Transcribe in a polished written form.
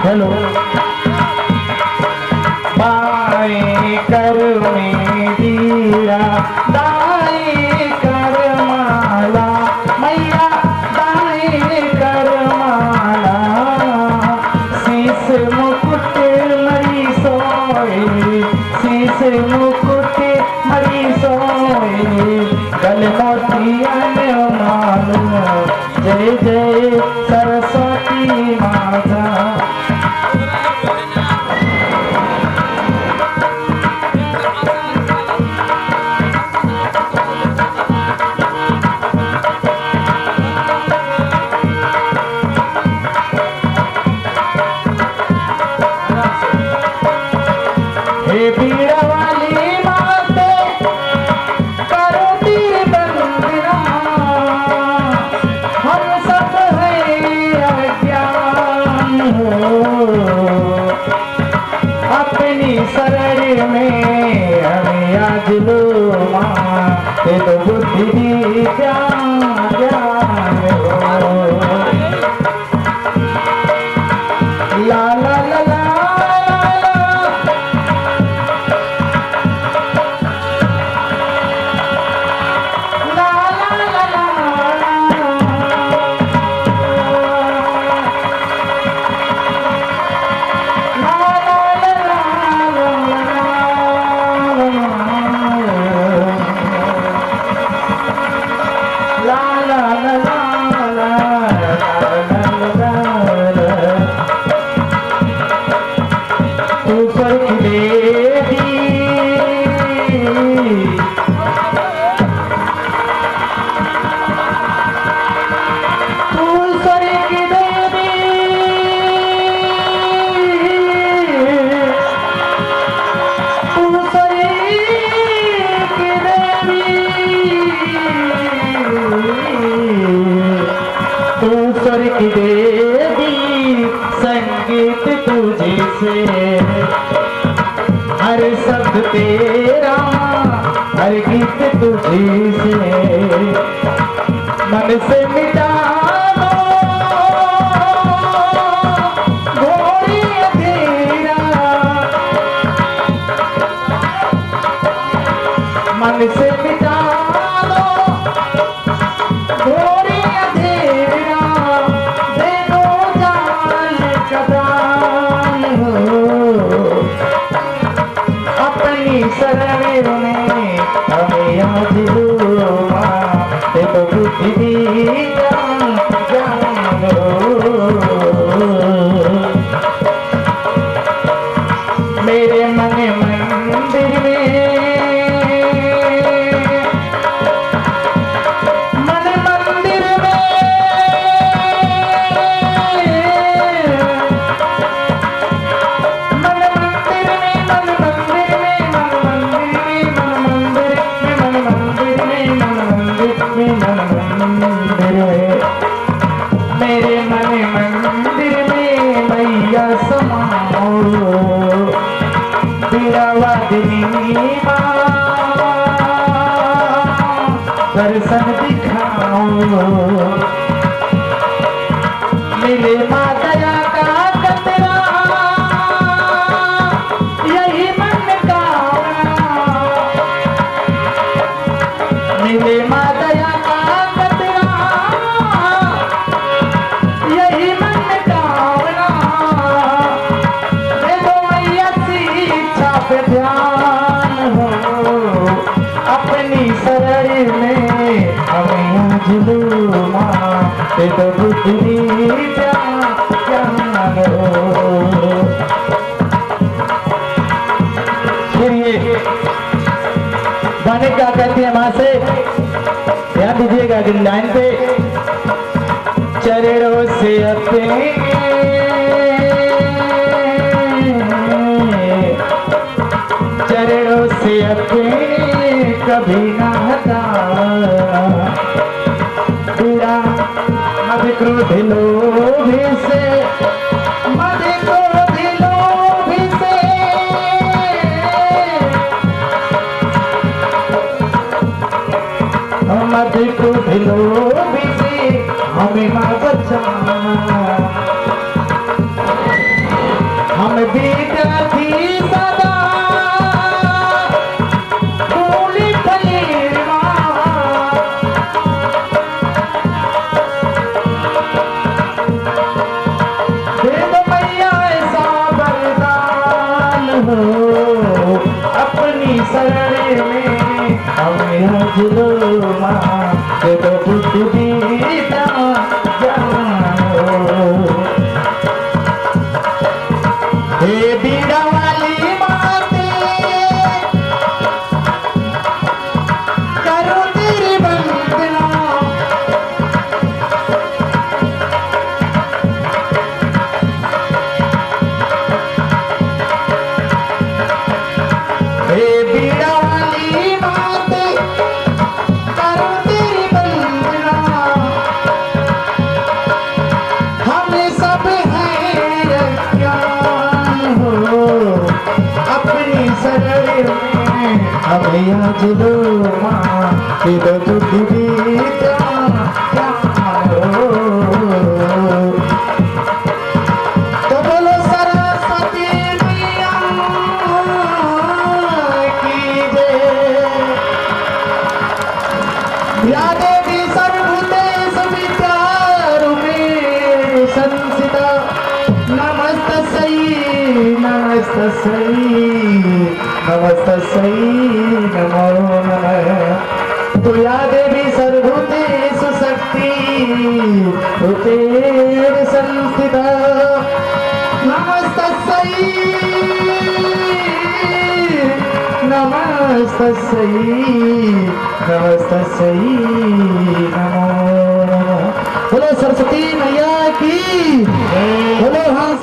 Hello बाएं कर मेरा दाएं कर माला मैया दाएं कर माला शीश मुकुट मरी सोए शीश मुकुट मरी सोए गल मोतियन माला जय जय सरस्वती माता। हे पीड़ा वाली माते करो तीर बंदना हम सब हैं अज्ञान अपनी शरण में हमें आज लो माँ ते तो बुद्धि दी ज्ञान ज्ञान ला ला ला ला की देवी संगीत तुझे से हर शब्द तेरा हर गीत तुझे से मन से मिटा दो घोरी अंधेरा मन से मिटा शरण में हमें आज लो माँ ते तो बुद्धि दी ज्ञान ज्ञान मेरे मन मंदिर में मन मंदिर में मन मंदिर में मन मंदिर मेरे मन मंदिर में मैया समाओ पीड़ावादिनी माँ दर्शन दिखाओ मिले माँ दया का कतरा यही मन का मिले माँ दया ध्यान हो अपनी शरण में हमें आज लो माँ ते तो बुद्धि ज्ञान ज्ञान हो। फिर ये गाने क्या कहती है माँ से ध्यान दीजिएगा अगली लाइन पे चरणों से अपने चरणों से अपने कभी ना हटा पूरा मद क्रोध लोभ से मद क्रोध लोभ से मद क्रोध लोभ से हमें जुलो माँ के तो बुद्धि बीता जानो। हे बीड़ा वाली माते करो तेरी वंदना। हे बीड़ा वाली माते करो तेरी वंदना। हम सब हैं अज्ञान हो अपनी शरण में हमें आज लो माँ कि दो बुद्धि बीता जानो। तो बोलो सरस्वती मैया की जय। या देवी सर्वभूतेषु विद्यारूपेण संस्थिता नमस्तस्यै नमस्तस्यै नमस्तस्यै नमो नमः। तो या देवी सर्वभूतेषु शक्ति रूपेण संस्थिता नमस्तस्यै नमस्तस्यै नमस्तस्यै नमो नमः। बोलो सरस्वती मैया की